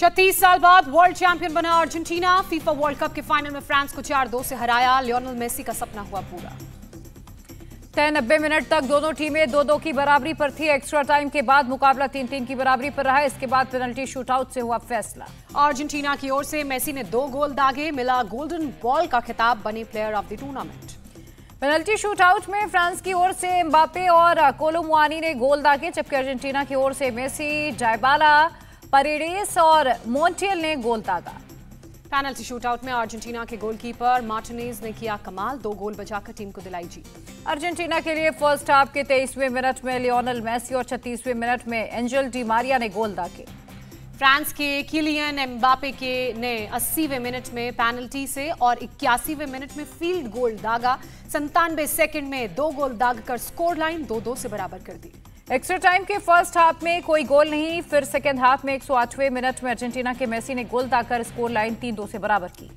36 साल बाद world champion बना अर्जेंटीना। फीफा वर्ल्ड कप के फाइनल में फ्रांस को 4-2 से हराया। लियोनेल मेसी का सपना हुआ पूरा। 90 मिनट तक दोनों टीमें 2-2 की बराबरी पर थी। एक्स्ट्रा टाइम के बाद मुकाबला 3-3 की बराबरी पर रहा। इसके बाद पेनल्टी शूटआउट से हुआ फैसला। अर्जेंटीना की ओर से मेसी ने 2 गोल दागे, मिला गोल्डन बॉल का खिताब, बने player of the tournament. Penalty shootout में फ्रांस की ओर से एम्बापे और कोलो मुआनी ने गोल दागे, जबकि अर्जेंटीना की ओर से मेसी, डायबाला, परेडेस और मोंटियल ने गोल दागा। पेनल्टी शूटआउट में अर्जेंटीना के गोलकीपर मार्टिनेज ने किया कमाल, 2 गोल बचाकर टीम को दिलाई जीत। अर्जेंटीना के लिए फर्स्ट हाफ के 23वें मिनट में लियोनेल मेसी और 36वें मिनट में एंजेल डी मारिया ने गोल दागे। फ्रांस के किलियन एम्बापे ने 80वें मिनट में पेनल्टी से और 81वें मिनट में फील्ड गोल दागा। 97 सेकंड में 2 गोल दागकर स्कोर लाइन 2-2 से बराबर कर दी। एक्स्ट्रा टाइम के फर्स्ट हाफ में कोई गोल नहीं, फिर सेकेंड हाफ में 108वें मिनट में अर्जेंटीना के मेसी ने गोल दागकर स्कोर लाइन 3-2 से बराबर की।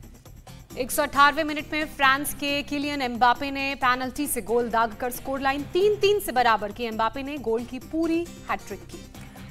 118वें मिनट में फ्रांस के किलियन एम्बापे ने पेनल्टी से गोल दागकर स्कोर लाइन 3-3 से बराबर की। एम्बापे ने गोल की पूरी हैट्रिक की।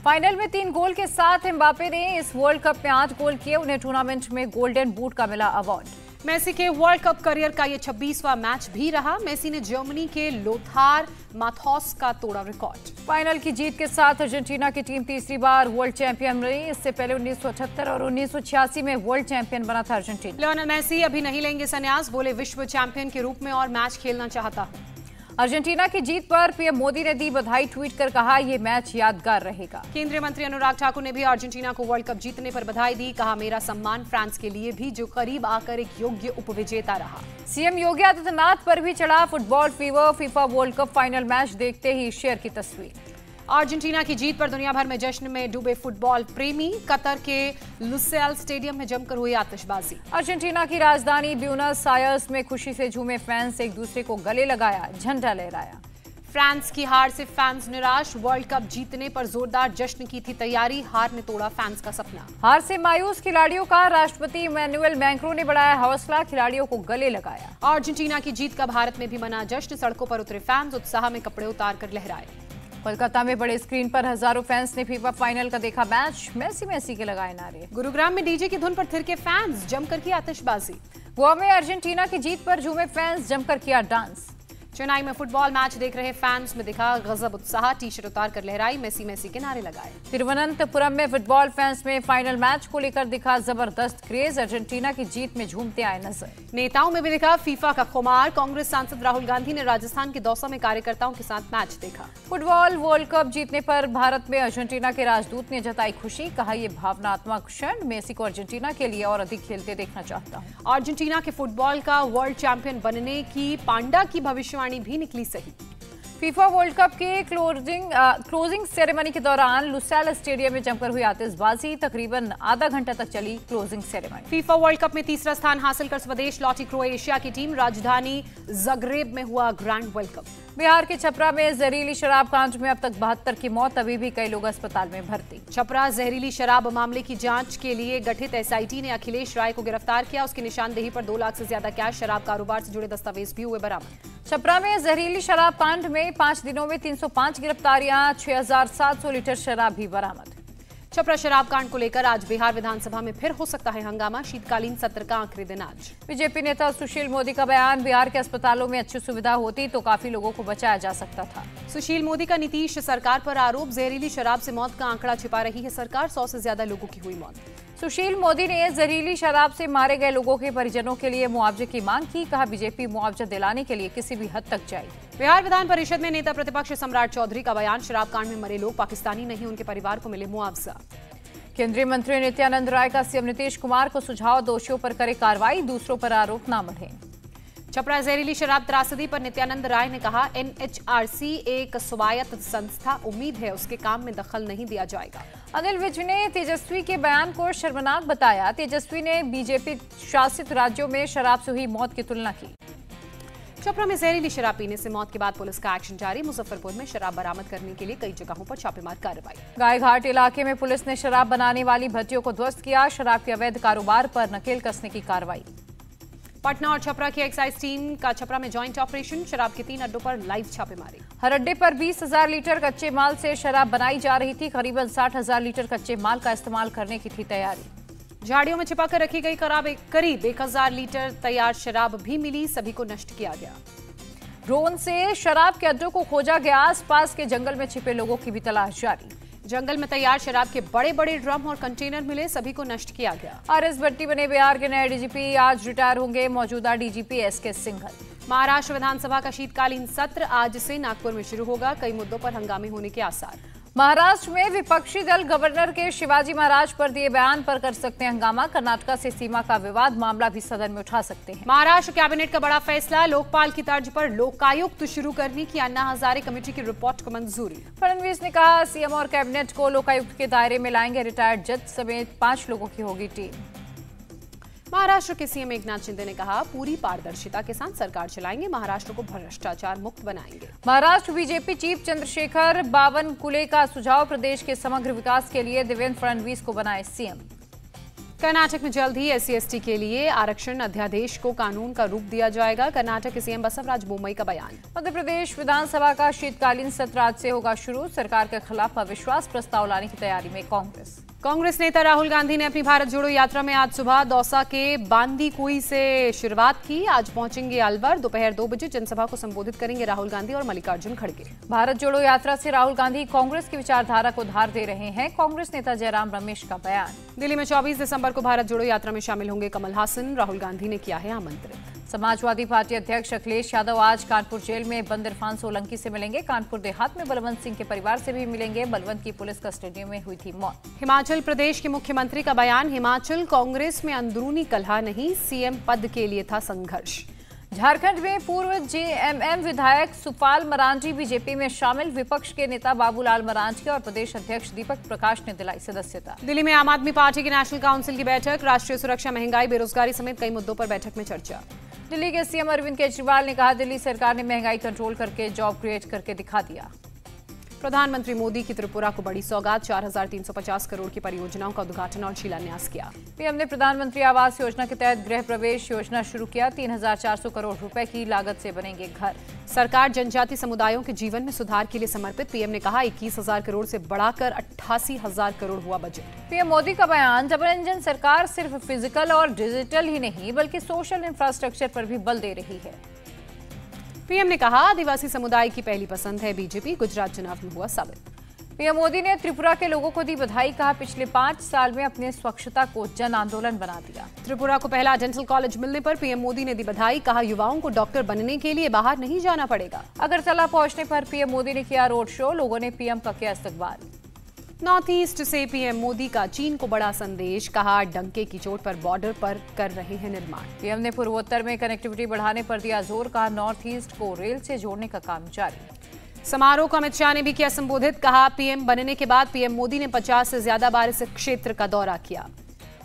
फाइनल में 3 गोल के साथ एम्बापे ने इस वर्ल्ड कप में 8 गोल किए। उन्हें टूर्नामेंट में गोल्डन बूट का मिला अवार्ड। मेसी के वर्ल्ड कप करियर का यह 26वां मैच भी रहा। मेसी ने जर्मनी के लोथार माथॉस का तोड़ा रिकॉर्ड। फाइनल की जीत के साथ अर्जेंटीना की टीम तीसरी बार वर्ल्ड चैंपियन रही। इससे पहले 1978 और 1986 में वर्ल्ड चैंपियन बना था अर्जेंटीना। लियोनेल मेसी अभी नहीं लेंगे संन्यास, बोले विश्व चैंपियन के रूप में और मैच खेलना चाहता हूं। अर्जेंटीना की जीत पर पीएम मोदी ने दी बधाई, ट्वीट कर कहा यह मैच यादगार रहेगा। केंद्रीय मंत्री अनुराग ठाकुर ने भी अर्जेंटीना को वर्ल्ड कप जीतने पर बधाई दी। कहा मेरा सम्मान फ्रांस के लिए भी, जो करीब आकर एक योग्य उपविजेता रहा। सीएम योगी आदित्यनाथ पर भी चढ़ा football fever. FIFA world cup final match देखते ही शेयर की तस्वीर। अर्जेंटीना की जीत पर दुनिया भर में जश्न में डूबे फुटबॉल प्रेमी। कतर के लुसेल स्टेडियम में जमकर हुई आतिशबाजी। अर्जेंटीना की राजधानी ब्यूनस आयर्स में खुशी से झूमे फैंस, एक दूसरे को गले लगाया, झंडा लहराया। फ्रांस की हार से फैंस निराश। वर्ल्ड कप जीतने पर जोरदार जश्न की थी तैयारी। हार ने तोड़ा फैंस का सपना। हार से मायूस खिलाड़ियों का राष्ट्रपति इमैनुअल मैक्रों ने बढ़ाया हौसला, खिलाड़ियों को गले लगाया। अर्जेंटीना की जीत का भारत में भी मना जश्न। सड़कों पर उतरे फैंस, उत्साह में कपड़े उतार कर लहराए। कोलकाता में बड़े स्क्रीन पर हजारों फैंस ने फीफा फाइनल का देखा मैच। मेसी मेसी के लगाए नारे। गुरुग्राम में डीजे की धुन पर थिरके फैंस, जमकर की आतिशबाजी। गोवा में अर्जेंटीना की जीत पर झूमे फैंस, जमकर किया डांस। चेन्नई में फुटबॉल मैच देख रहे फैंस में दिखा गजब उत्साह। टी शर्ट उतार कर लहराई, मेसी मेसी के नारे लगाए। तिरुवनंतपुरम में फुटबॉल फैंस में फाइनल मैच को लेकर दिखा जबरदस्त क्रेज। अर्जेंटीना की जीत में झूमते आए नजर। नेताओं में भी दिखा फीफा का खुमार। कांग्रेस सांसद राहुल गांधी ने राजस्थान के दौसा में कार्यकर्ताओं के साथ मैच देखा। फुटबॉल वर्ल्ड कप जीतने पर भारत में अर्जेंटीना के राजदूत ने जताई खुशी। कहा यह भावनात्मक क्षण, मेसी को अर्जेंटीना के लिए और अधिक खेलते देखना चाहता हूं। अर्जेंटीना के फुटबॉल का वर्ल्ड चैंपियन बनने की पांडा की भविष्यवाणी भी निकली सही। फीफा वर्ल्ड कप के क्लोजिंग सेरेमनी के दौरान लुसेल स्टेडियम में जमकर हुई आतिशबाजी। तकरीबन आधा घंटा तक चली closing ceremony. FIFA world cup में तीसरा स्थान हासिल कर स्वदेश लौटी क्रोएशिया की टीम। राजधानी जगरेब में हुआ ग्रैंड वेलकम। बिहार के छपरा में जहरीली शराब कांड में अब तक 72 की मौत, अभी भी कई लोग अस्पताल में भर्ती। छपरा जहरीली शराब मामले की जांच के लिए गठित एसआईटी ने अखिलेश राय को गिरफ्तार किया। उसकी निशानदेही पर 2 लाख से ज्यादा कैश, शराब कारोबार से जुड़े दस्तावेज भी हुए बरामद। छपरा में जहरीली शराब कांड में 5 दिनों में 305 गिरफ्तारियां, 6700 लीटर शराब भी बरामद। छपरा शराब कांड को लेकर आज बिहार विधानसभा में फिर हो सकता है हंगामा। शीतकालीन सत्र का आखिरी दिन आज। बीजेपी नेता सुशील मोदी का बयान, बिहार के अस्पतालों में अच्छी सुविधा होती तो काफी लोगों को बचाया जा सकता था। सुशील मोदी का नीतीश सरकार पर आरोप, जहरीली शराब से मौत का आंकड़ा छिपा रही है सरकार। 100 से ज्यादा लोगों की हुई मौत। सुशील मोदी ने जहरीली शराब से मारे गए लोगों के परिजनों के लिए मुआवजे की मांग की। कहा बीजेपी मुआवजा दिलाने के लिए किसी भी हद तक जाएगी। बिहार विधान परिषद में नेता प्रतिपक्ष सम्राट चौधरी का बयान, शराब कांड में मरे लोग पाकिस्तानी नहीं, उनके परिवार को मिले मुआवजा। केंद्रीय मंत्री नित्यानंद राय का सीएम नीतीश कुमार को सुझाव, दोषियों पर करे कार्रवाई, दूसरों पर आरोप न बढ़े। छपरा जहरीली शराब त्रासदी पर नित्यानंद राय ने कहा एनएचआरसी एक स्वायत्त संस्था, उम्मीद है उसके काम में दखल नहीं दिया जाएगा। अनिल विज ने तेजस्वी के बयान को शर्मनाक बताया। तेजस्वी ने बीजेपी शासित राज्यों में शराब से हुई मौत की तुलना की। छपरा में जहरीली शराब पीने से मौत के बाद पुलिस का एक्शन जारी। मुजफ्फरपुर में शराब बरामद करने के लिए कई जगहों पर छापेमार कार्रवाई। गायघाट इलाके में पुलिस ने शराब बनाने वाली भट्टियों को ध्वस्त किया। शराब के अवैध कारोबार पर नकेल कसने की कार्रवाई। पटना और छपरा की एक्साइज टीम का छपरा में जॉइंट ऑपरेशन, शराब के 3 अड्डों पर लाइव छापेमारी। हर अड्डे पर 20,000 लीटर कच्चे माल से शराब बनाई जा रही थी। करीबन 60,000 लीटर कच्चे माल का इस्तेमाल करने की थी तैयारी। झाड़ियों में छिपाकर रखी गई करीब 1,000 लीटर तैयार शराब भी मिली, सभी को नष्ट किया गया। ड्रोन से शराब के अड्डों को खोजा गया। आसपास के जंगल में छिपे लोगों की भी तलाश जारी। जंगल में तैयार शराब के बड़े बड़े ड्रम और कंटेनर मिले, सभी को नष्ट किया गया। आरएस भट्टी बने बिहार के नए डीजीपी, आज रिटायर होंगे मौजूदा डीजीपी एसके सिंघल। महाराष्ट्र विधानसभा का शीतकालीन सत्र आज से नागपुर में शुरू होगा, कई मुद्दों पर हंगामे होने के आसार। महाराष्ट्र में विपक्षी दल गवर्नर के शिवाजी महाराज पर दिए बयान पर कर सकते हैं हंगामा। कर्नाटक से सीमा का विवाद मामला भी सदन में उठा सकते हैं। महाराष्ट्र कैबिनेट का बड़ा फैसला, लोकपाल की तर्ज पर लोकायुक्त शुरू करने की अन्ना हजारे कमेटी की रिपोर्ट को मंजूरी। फडणवीस ने कहा सीएम और कैबिनेट को लोकायुक्त के दायरे में लाएंगे। रिटायर्ड जज समेत 5 लोगों की होगी टीम। महाराष्ट्र के सीएम एकनाथ शिंदे ने कहा पूरी पारदर्शिता के साथ सरकार चलाएंगे, महाराष्ट्र को भ्रष्टाचार मुक्त बनाएंगे। महाराष्ट्र बीजेपी चीफ चंद्रशेखर बावनकुले का सुझाव, प्रदेश के समग्र विकास के लिए देवेंद्र फडणवीस को बनाए सीएम। कर्नाटक में जल्द ही SC/ST के लिए आरक्षण अध्यादेश को कानून का रूप दिया जाएगा, कर्नाटक के सीएम बसवराज बोम्मई का बयान। मध्य प्रदेश विधानसभा का शीतकालीन सत्र आज से होगा शुरू। सरकार के खिलाफ अविश्वास प्रस्ताव लाने की तैयारी में कांग्रेस नेता राहुल गांधी ने अपनी भारत जोड़ो यात्रा में आज सुबह दौसा के बांदीकुई से शुरुआत की। आज पहुंचेंगे अलवर, दोपहर 2 बजे जनसभा को संबोधित करेंगे राहुल गांधी और मल्लिकार्जुन खड़गे। भारत जोड़ो यात्रा से राहुल गांधी कांग्रेस की विचारधारा को धार दे रहे हैं, कांग्रेस नेता जयराम रमेश का बयान। दिल्ली में 24 दिसंबर को भारत जोड़ो यात्रा में शामिल होंगे कमल हासन, राहुल गांधी ने किया है आमंत्रित। समाजवादी पार्टी अध्यक्ष अखिलेश यादव आज कानपुर जेल में बंद इरफान सोलंकी से मिलेंगे। कानपुर देहात में बलवंत सिंह के परिवार से भी मिलेंगे। बलवंत की पुलिस कस्टडी में हुई थी मौत। हिमाचल प्रदेश के मुख्यमंत्री का बयान, हिमाचल कांग्रेस में अंदरूनी कलह नहीं, सीएम पद के लिए था संघर्ष। झारखंड में पूर्व JMM विधायक सुपाल मरांडी बीजेपी में शामिल, विपक्ष के नेता बाबूलाल मरांडी और प्रदेश अध्यक्ष दीपक प्रकाश ने दिलाई सदस्यता। दिल्ली में आम आदमी पार्टी की नेशनल काउंसिल की बैठक, राष्ट्रीय सुरक्षा, महंगाई, बेरोजगारी समेत कई मुद्दों पर बैठक में चर्चा। दिल्ली के सीएम अरविंद केजरीवाल ने कहा दिल्ली सरकार ने महंगाई कंट्रोल करके जॉब क्रिएट करके दिखा दिया। प्रधानमंत्री मोदी की त्रिपुरा को बड़ी सौगात, 4,350 करोड़ की परियोजनाओं का उद्घाटन और शिलान्यास किया। पीएम ने प्रधानमंत्री आवास योजना के तहत गृह प्रवेश योजना शुरू किया। 3,400 करोड़ रुपए की लागत से बनेंगे घर। सरकार जनजाति समुदायों के जीवन में सुधार के लिए समर्पित, पीएम ने कहा 21,000 करोड़ से बढ़ाकर 88,000 करोड़ हुआ बजट। पीएम मोदी का बयान, डबल इंजन सरकार सिर्फ फिजिकल और डिजिटल ही नहीं बल्कि सोशल इंफ्रास्ट्रक्चर पर भी बल दे रही है। पीएम ने कहा आदिवासी समुदाय की पहली पसंद है बीजेपी, गुजरात चुनाव में हुआ साबित। पीएम मोदी ने त्रिपुरा के लोगों को दी बधाई, कहा पिछले 5 साल में अपने स्वच्छता को जन आंदोलन बना दिया। त्रिपुरा को पहला डेंटल कॉलेज मिलने पर पीएम मोदी ने दी बधाई, कहा युवाओं को डॉक्टर बनने के लिए बाहर नहीं जाना पड़ेगा। अगरतला पहुंचने पर पीएम मोदी ने किया रोड शो, लोगों ने पीएम का किया इस्तकबाल। नॉर्थ ईस्ट से पीएम मोदी का चीन को बड़ा संदेश, कहा डंके की चोट पर बॉर्डर पर कर रहे हैं निर्माण। पीएम ने पूर्वोत्तर में कनेक्टिविटी बढ़ाने पर दिया जोर, कहा नॉर्थ ईस्ट को रेल से जोड़ने का काम जारी। समारोह को अमित शाह ने भी किया संबोधित, कहा पीएम बनने के बाद पीएम मोदी ने 50 से ज्यादा बार इस क्षेत्र का दौरा किया।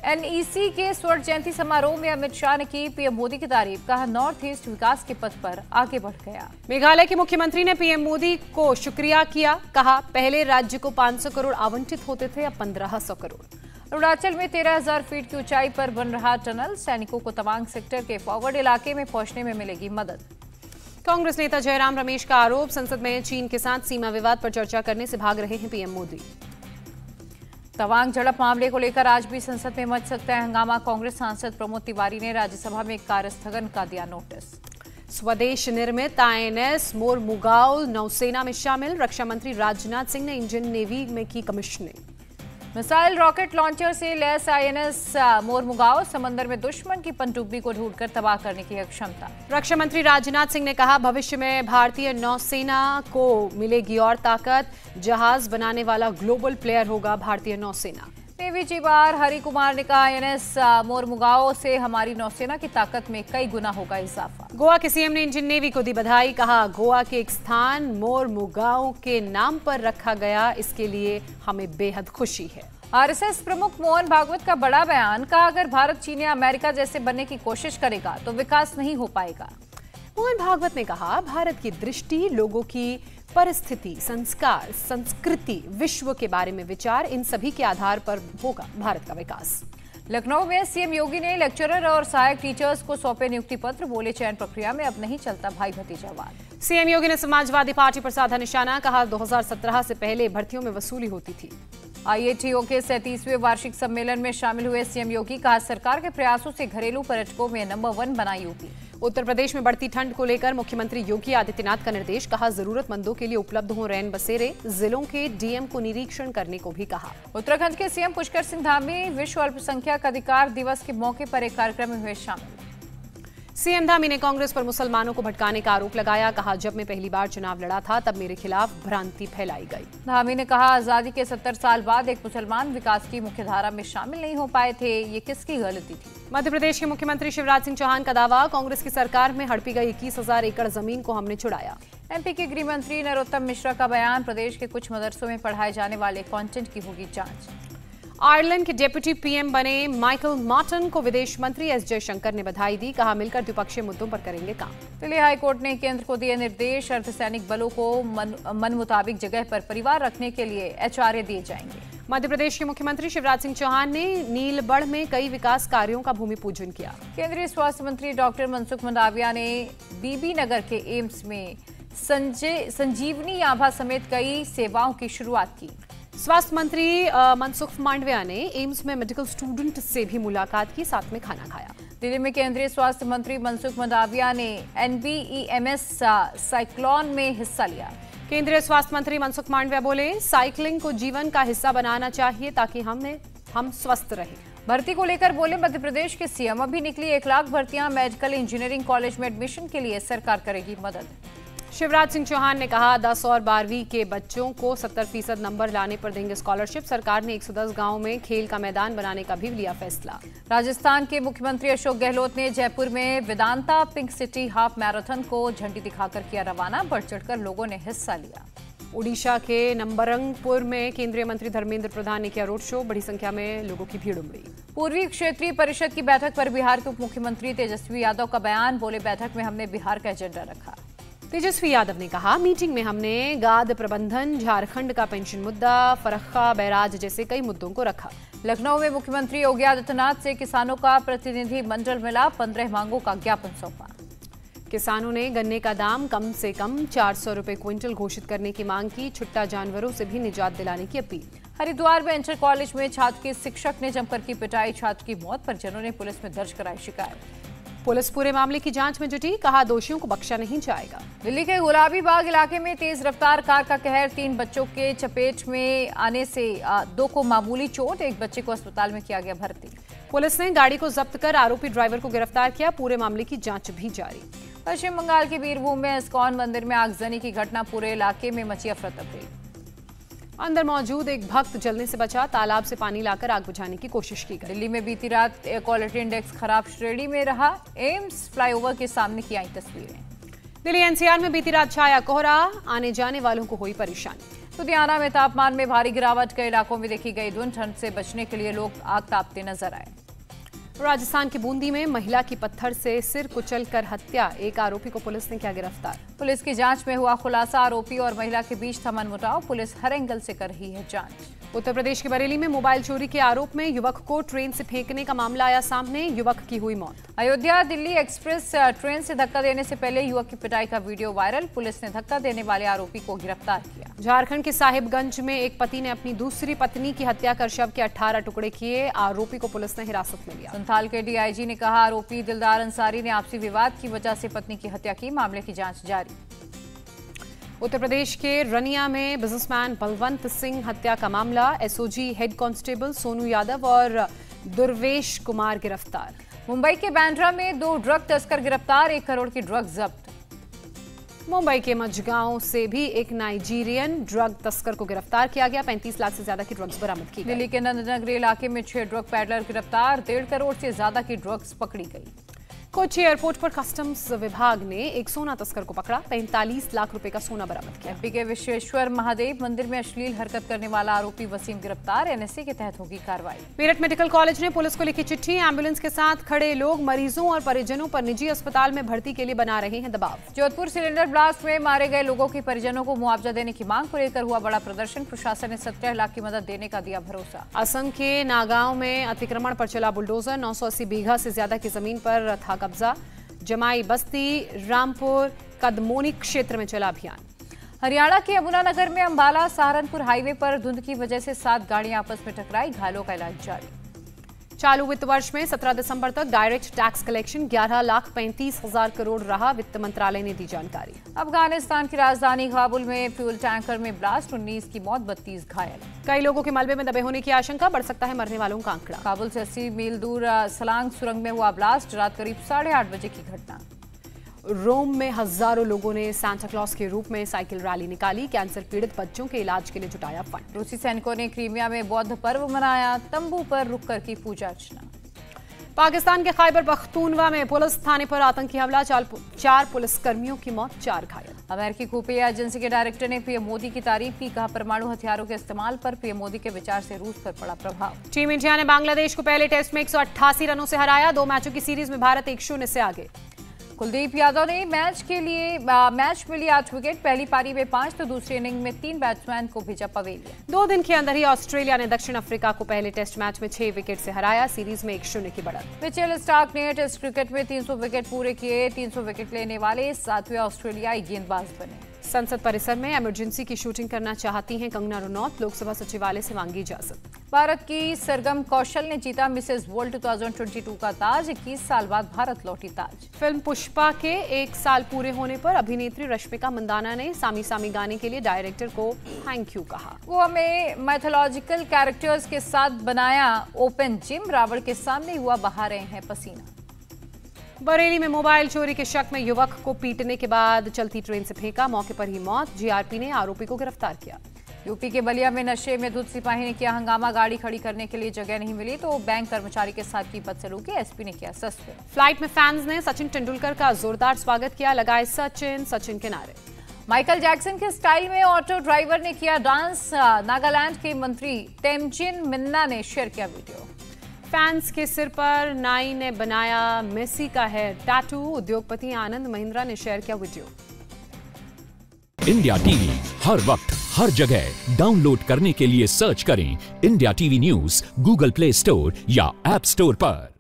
NEC के स्वर्ण जयंती समारोह में अमित शाह ने की पीएम मोदी की तारीफ, कहा नॉर्थ ईस्ट विकास के पथ पर आगे बढ़ गया। मेघालय के मुख्यमंत्री ने पीएम मोदी को शुक्रिया किया, कहा पहले राज्य को 500 करोड़ आवंटित होते थे, अब 1500 करोड़। अरुणाचल में 13,000 फीट की ऊंचाई पर बन रहा टनल, सैनिकों को तवांग सेक्टर के फॉरवर्ड इलाके में पहुंचने में मिलेगी मदद। कांग्रेस नेता जयराम रमेश का आरोप, संसद में चीन के साथ सीमा विवाद पर चर्चा करने से भाग रहे हैं पीएम मोदी। तवांग झड़प मामले को लेकर आज भी संसद में मच सकता है हंगामा, कांग्रेस सांसद प्रमोद तिवारी ने राज्यसभा में कार्य स्थगन का दिया नोटिस। स्वदेश निर्मित INS मोरमुगाओ नौसेना में शामिल, रक्षा मंत्री राजनाथ सिंह ने इंडियन नेवी में की कमीशनिंग। मिसाइल रॉकेट लॉन्चर से लैस INS मोरमुगाओ, समंदर में दुश्मन की पनडुब्बी को ढूंढकर तबाह करने की क्षमता। रक्षा मंत्री राजनाथ सिंह ने कहा भविष्य में भारतीय नौसेना को मिलेगी और ताकत, जहाज बनाने वाला ग्लोबल प्लेयर होगा भारतीय नौसेना। नेवी चीफ हरि कुमार ने कहा INS मोरमुगाओ से हमारी नौसेना की ताकत में कई गुना होगा इजाफा। गोवा के सीएम ने इंडियन नेवी को दी बधाई, कहा गोवा के एक स्थान मोरमुगाओ के नाम पर रखा गया, इसके लिए हमें बेहद खुशी है। RSS प्रमुख मोहन भागवत का बड़ा बयान, कहा अगर भारत चीन या अमेरिका जैसे बनने की कोशिश करेगा तो विकास नहीं हो पाएगा। मोहन भागवत ने कहा भारत की दृष्टि, लोगों की परिस्थिति, संस्कार, संस्कृति, विश्व के बारे में विचार, इन सभी के आधार पर होगा भारत का विकास। लखनऊ में सीएम योगी ने लेक्चरर और सहायक टीचर्स को सौंपे नियुक्ति पत्र, बोले चयन प्रक्रिया में अब नहीं चलता भाई भतीजावाद। सीएम योगी ने समाजवादी पार्टी पर साधा निशाना, कहा 2017 से पहले भर्तियों में वसूली होती थी। आईएटीओ के 37वें वार्षिक सम्मेलन में शामिल हुए सीएम योगी, कहा सरकार के प्रयासों से घरेलू पर्यटकों में नंबर 1 बना यूपी। उत्तर प्रदेश में बढ़ती ठंड को लेकर मुख्यमंत्री योगी आदित्यनाथ का निर्देश, कहा जरूरतमंदों के लिए उपलब्ध हों रैन बसेरे, जिलों के डीएम को निरीक्षण करने को भी कहा। उत्तराखंड के सीएम पुष्कर सिंह धामी विश्व अल्पसंख्यक अधिकार दिवस के मौके पर एक कार्यक्रम में हुए शामिल। सीएम धामी ने कांग्रेस पर मुसलमानों को भटकाने का आरोप लगाया, कहा जब मैं पहली बार चुनाव लड़ा था तब मेरे खिलाफ भ्रांति फैलाई गई। धामी ने कहा आजादी के 70 साल बाद एक मुसलमान विकास की मुख्यधारा में शामिल नहीं हो पाए थे, ये किसकी गलती थी। मध्य प्रदेश के मुख्यमंत्री शिवराज सिंह चौहान का दावा, कांग्रेस की सरकार में हड़पी गई 21,000 एकड़ जमीन को हमने छुड़ाया। एमपी के गृह मंत्री नरोत्तम मिश्रा का बयान, प्रदेश के कुछ मदरसों में पढ़ाए जाने वाले कंटेंट की होगी जांच। आयरलैंड के डिप्टी पीएम बने माइकल मार्टन को विदेश मंत्री एस जयशंकर ने बधाई दी, कहा मिलकर द्विपक्षीय मुद्दों पर करेंगे काम। दिल्ली हाईकोर्ट ने केंद्र को दिए निर्देश, अर्धसैनिक बलों को मन मुताबिक जगह पर परिवार रखने के लिए एचआरए दिए जाएंगे। मध्य प्रदेश के मुख्यमंत्री शिवराज सिंह चौहान ने नीलबढ़ में कई विकास कार्यों का भूमि पूजन किया। केंद्रीय स्वास्थ्य मंत्री डॉक्टर मनसुख मंडाविया ने बीबी नगर के एम्स में संजीवनी आभा समेत कई सेवाओं की शुरुआत की। स्वास्थ्य मंत्री मनसुख मांडविया ने एम्स में मेडिकल स्टूडेंट से भी मुलाकात की, साथ में खाना खाया। दिल्ली में केंद्रीय स्वास्थ्य मंत्री मनसुख मंडाविया ने NBEMS साइक्लोन में हिस्सा लिया। केंद्रीय स्वास्थ्य मंत्री मनसुख मांडविया बोले, साइकिलिंग को जीवन का हिस्सा बनाना चाहिए ताकि हम स्वस्थ रहें। भर्ती को लेकर बोले मध्य प्रदेश के सीएम, अभी निकली 1 लाख भर्तियां, मेडिकल इंजीनियरिंग कॉलेज में एडमिशन के लिए सरकार करेगी मदद। शिवराज सिंह चौहान ने कहा 10 और 12वीं के बच्चों को 70% नंबर लाने पर देंगे स्कॉलरशिप। सरकार ने 110 गांवों में खेल का मैदान बनाने का भी लिया फैसला। राजस्थान के मुख्यमंत्री अशोक गहलोत ने जयपुर में Vedanta pink city half marathon को झंडी दिखाकर किया रवाना, बढ़ चढ़कर लोगों ने हिस्सा लिया। उड़ीसा के नंबरंगपुर में केंद्रीय मंत्री धर्मेंद्र प्रधान ने किया रोड शो, बड़ी संख्या में लोगों की भीड़ उमड़ी। पूर्वी क्षेत्रीय परिषद की बैठक पर बिहार के उप मुख्यमंत्री तेजस्वी यादव का बयान, बोले बैठक में हमने बिहार का एजेंडा रखा। तेजस्वी यादव ने कहा मीटिंग में हमने गाद प्रबंधन, झारखंड का पेंशन मुद्दा, फरक्का बैराज जैसे कई मुद्दों को रखा। लखनऊ में मुख्यमंत्री योगी आदित्यनाथ से किसानों का प्रतिनिधि मंडल मिला, 15 मांगों का ज्ञापन सौंपा। किसानों ने गन्ने का दाम कम से कम 400 रुपए क्विंटल घोषित करने की मांग की, छुट्टा जानवरों से भी निजात दिलाने की अपील। हरिद्वार में इंटर कॉलेज में छात्र के शिक्षक ने जमकर की पिटाई, छात्र की मौत पर जनों ने पुलिस में दर्ज कराई शिकायत। पुलिस पूरे मामले की जांच में जुटी, कहा दोषियों को बख्शा नहीं जाएगा। दिल्ली के गुलाबी बाग इलाके में तेज रफ्तार कार का कहर, 3 बच्चों के चपेट में आने से 2 को मामूली चोट, 1 बच्चे को अस्पताल में किया गया भर्ती। पुलिस ने गाड़ी को जब्त कर आरोपी ड्राइवर को गिरफ्तार किया, पूरे मामले की जांच भी जारी। पश्चिम बंगाल के बीरभूम में इस्कॉन मंदिर में आगजनी की घटना, पूरे इलाके में मची अफरा-तफरी। अंदर मौजूद एक भक्त जलने से बचा, तालाब से पानी लाकर आग बुझाने की कोशिश की गई। दिल्ली में बीती रात एयर क्वालिटी इंडेक्स खराब श्रेणी में रहा, एम्स फ्लाईओवर के सामने की आई तस्वीरें। दिल्ली एनसीआर में बीती रात छाया कोहरा, आने जाने वालों को हुई परेशानी। लुधियाना में तापमान में भारी गिरावट, कई इलाकों में देखी गई धुंध, ठंड से बचने के लिए लोग आग तापते नजर आए। राजस्थान की बूंदी में महिला की पत्थर से सिर कुचलकर हत्या, एक आरोपी को पुलिस ने किया गिरफ्तार। पुलिस की जांच में हुआ खुलासा, आरोपी और महिला के बीच था मनमुटाव, पुलिस हर एंगल से कर रही है जांच। उत्तर प्रदेश के बरेली में मोबाइल चोरी के आरोप में युवक को ट्रेन से फेंकने का मामला आया सामने, युवक की हुई मौत। अयोध्या दिल्ली एक्सप्रेस ट्रेन से धक्का देने से पहले युवक की पिटाई का वीडियो वायरल, पुलिस ने धक्का देने वाले आरोपी को गिरफ्तार किया। झारखंड के साहिबगंज में एक पति ने अपनी दूसरी पत्नी की हत्या कर शव के 18 टुकड़े किए, आरोपी को पुलिस ने हिरासत में लिया। संथाल के डीआईजी ने कहा आरोपी दिलदार अंसारी ने आपसी विवाद की वजह से पत्नी की हत्या की, मामले की जांच जारी। उत्तर प्रदेश के रनिया में बिजनेसमैन बलवंत सिंह हत्या का मामला, SOG head constable Sonu Yadav और दुर्वेश कुमार गिरफ्तार। मुंबई के बांद्रा में 2 ड्रग तस्कर गिरफ्तार, 1 करोड़ की ड्रग जब्त। मुंबई के मझगांव से भी एक नाइजीरियन ड्रग तस्कर को गिरफ्तार किया गया, 35 लाख से ज्यादा की ड्रग्स बरामद की गई। दिल्ली के नंदनगरी इलाके में 6 ड्रग पैडलर गिरफ्तार, 1.5 करोड़ से ज्यादा की ड्रग्स पकड़ी गई। कोच्चि एयरपोर्ट पर कस्टम्स विभाग ने एक सोना तस्कर को पकड़ा। 45 लाख रुपए का सोना बरामद किया। एमपी के विश्वेश्वर महादेव मंदिर में अश्लील हरकत करने वाला आरोपी वसीम गिरफ्तार। एनएसए के तहत होगी कार्रवाई। मेरठ मेडिकल कॉलेज ने पुलिस को लिखी चिट्ठी। एम्बुलेंस के साथ खड़े लोग मरीजों और परिजनों पर निजी अस्पताल में भर्ती के लिए बना रहे हैं दबाव। जोधपुर सिलेंडर ब्लास्ट में मारे गए लोगों के परिजनों को मुआवजा देने की मांग को लेकर हुआ बड़ा प्रदर्शन। प्रशासन ने 17 लाख की मदद देने का दिया भरोसा। असम के नागांव में अतिक्रमण पर चला बुलडोजर। 980 बीघा से ज्यादा की जमीन पर था कब्जा। जमाई बस्ती रामपुर कदमोनी क्षेत्र में चला अभियान। हरियाणा के यमुनानगर में अंबाला सहारनपुर हाईवे पर धुंध की वजह से 7 गाड़ियां आपस में टकराई। घायलों का इलाज जारी। चालू वित्त वर्ष में 17 दिसंबर तक डायरेक्ट टैक्स कलेक्शन 11,35,000 करोड़ रहा। वित्त मंत्रालय ने दी जानकारी। अफगानिस्तान की राजधानी काबुल में फ्यूल टैंकर में ब्लास्ट। 19 की मौत, 32 घायल। कई लोगों के मलबे में दबे होने की आशंका। बढ़ सकता है मरने वालों का आंकड़ा। काबुल से 80 मील दूर सलांग सुरंग में हुआ ब्लास्ट। रात करीब 8:30 बजे की घटना। रोम में हजारों लोगों ने सांता क्लॉज के रूप में साइकिल रैली निकाली। कैंसर पीड़ित बच्चों के इलाज के लिए जुटाया फंड। रूसी सैनिकों ने क्रीमिया में बौद्ध पर्व मनाया। तंबू पर रुककर की पूजा अर्चना। पाकिस्तान के खैबर पख्तूनवा में पुलिस थाने पर आतंकी हमला। 4 पुलिसकर्मियों की मौत, 4 घायल। अमेरिकी खुफिया एजेंसी के डायरेक्टर ने पीएम मोदी की तारीफ की। कहा परमाणु हथियारों के इस्तेमाल पर पीएम मोदी के विचार से रूस पर पड़ा प्रभाव। टीम इंडिया ने बांग्लादेश को पहले टेस्ट में 188 रनों से हराया। 2 मैचों की सीरीज में भारत 1-0 से आगे। कुलदीप यादव ने मैच में लिए 8 विकेट। पहली पारी में 5 तो दूसरी इनिंग में 3 बैट्समैन को भेजा पवेलियन। 2 दिन के अंदर ही ऑस्ट्रेलिया ने दक्षिण अफ्रीका को पहले टेस्ट मैच में 6 विकेट से हराया। सीरीज में 1-0 की बढ़त। मिचेल स्टार्क ने टेस्ट क्रिकेट में 300 विकेट पूरे किए। 300 विकेट लेने वाले 7वें ऑस्ट्रेलियाई गेंदबाज बने। संसद परिसर में इमरजेंसी की शूटिंग करना चाहती हैं कंगना रनौत। लोकसभा सचिवालय से मांगी इजाजत। भारत की सरगम कौशल ने जीता मिसेज वर्ल्ड 2022 का ताज। 21 साल बाद भारत लौटी ताज। फिल्म पुष्पा के 1 साल पूरे होने पर अभिनेत्री रश्मिका मंदाना ने सामी सामी गाने के लिए डायरेक्टर को थैंक यू कहा। वो हमें मैथोलॉजिकल कैरेक्टर्स के साथ बनाया ओपन जिम। रावण के सामने हुआ बहा रहे हैं पसीना। बरेली में मोबाइल चोरी के शक में युवक को पीटने के बाद चलती ट्रेन से फेंका। मौके पर ही मौत। जीआरपी ने आरोपी को गिरफ्तार किया। यूपी के बलिया में नशे में धुत सिपाही ने किया हंगामा। गाड़ी खड़ी करने के लिए जगह नहीं मिली तो बैंक कर्मचारी के साथ की बदसलूकी। एसपी ने किया सस्पेंड। फ्लाइट में फैंस ने सचिन तेंदुलकर का जोरदार स्वागत किया। लगाए सचिन के नारे। माइकल जैक्सन के स्टाइल में ऑटो ड्राइवर ने किया डांस। नागालैंड के मंत्री तेमचिन मिन्ना ने शेयर किया वीडियो। फैंस के सिर पर नाई ने बनाया मेसी का हेयर टैटू। उद्योगपति आनंद महिंद्रा ने शेयर किया वीडियो। इंडिया टीवी हर वक्त हर जगह डाउनलोड करने के लिए सर्च करें India TV news Google play store या ऐप स्टोर पर।